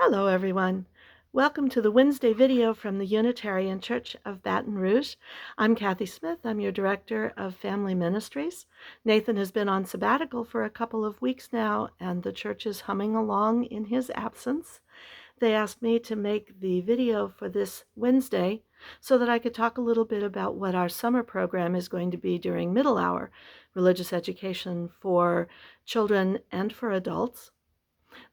Hello, everyone. Welcome to the Wednesday video from the Unitarian Church of Baton Rouge. I'm Kathy Smith. I'm your Director of Family Ministries. Nathan has been on sabbatical for a couple of weeks now, and the church is humming along in his absence. They asked me to make the video for this Wednesday so that I could talk a little bit about what our summer program is going to be during middle hour, religious education for children and for adults.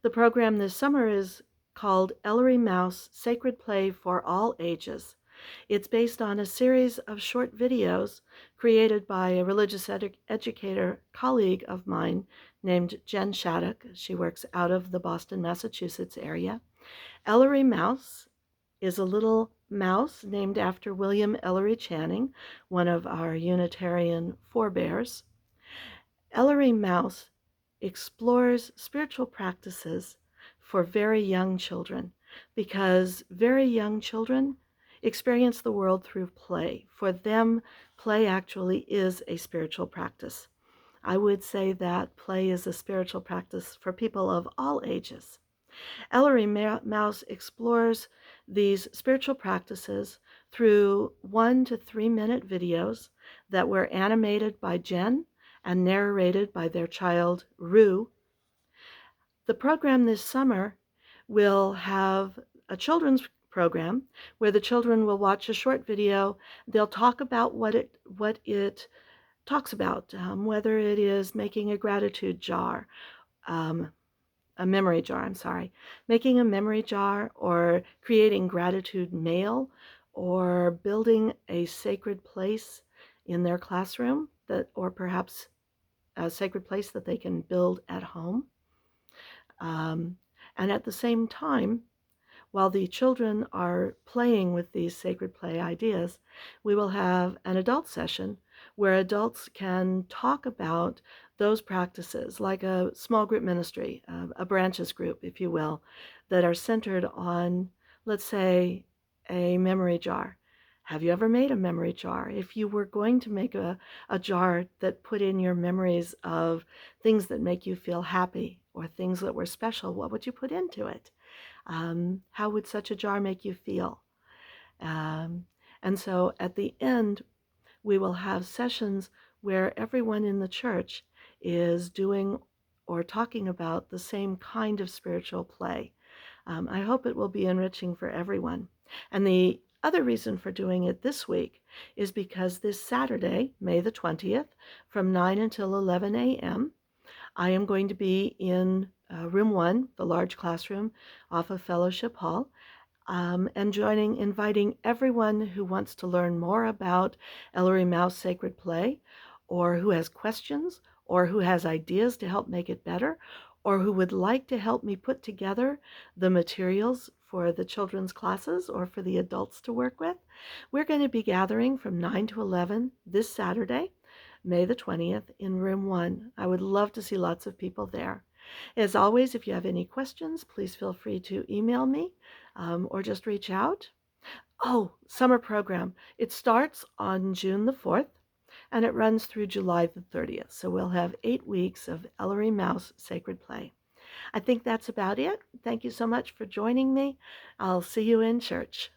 The program this summer is called Ellery Mouse Sacred Play for All Ages. It's based on a series of short videos created by a religious educator colleague of mine named Jen Shattuck. She works out of the Boston, Massachusetts area. Ellery Mouse is a little mouse named after William Ellery Channing, one of our Unitarian forebears. Ellery Mouse explores spiritual practices for very young children because very young children experience the world through play. For them, play actually is a spiritual practice. I would say that play is a spiritual practice for people of all ages. Ellery Mouse explores these spiritual practices through 1 to 3 minute videos that were animated by Jen and narrated by their child, Rue. The program this summer will have a children's program where the children will watch a short video. They'll talk about what it talks about, whether it is making a gratitude jar, a memory jar, making a memory jar, or creating gratitude mail, or building a sacred place in their classroom or perhaps a sacred place that they can build at home. And at the same time, while the children are playing with these sacred play ideas, we will have an adult session where adults can talk about those practices, like a small group ministry, a branches group, if you will, that are centered on, let's say, a memory jar. Have you ever made a memory jar? If you were going to make a jar that put in your memories of things that make you feel happy or things that were special, what would you put into it? How would such a jar make you feel? And so at the end, we will have sessions where everyone in the church is doing or talking about the same kind of spiritual play. I hope it will be enriching for everyone. And the other reason for doing it this week is because this Saturday, May the 20th, from 9 until 11 a.m., I am going to be in room 1, the large classroom off of Fellowship Hall, and inviting everyone who wants to learn more about Ellery Mouse Sacred Play, or who has questions, or who has ideas to help make it better, or who would like to help me put together the materials for the children's classes or for the adults to work with. We're going to be gathering from 9 to 11 this Saturday, May the 20th, in room 1. I would love to see lots of people there. As always, if you have any questions, please feel free to email me or just reach out. Oh, summer program. It starts on June the 4th and it runs through July the 30th. So we'll have 8 weeks of Ellery Mouse Sacred Play. I think that's about it. Thank you so much for joining me. I'll see you in church.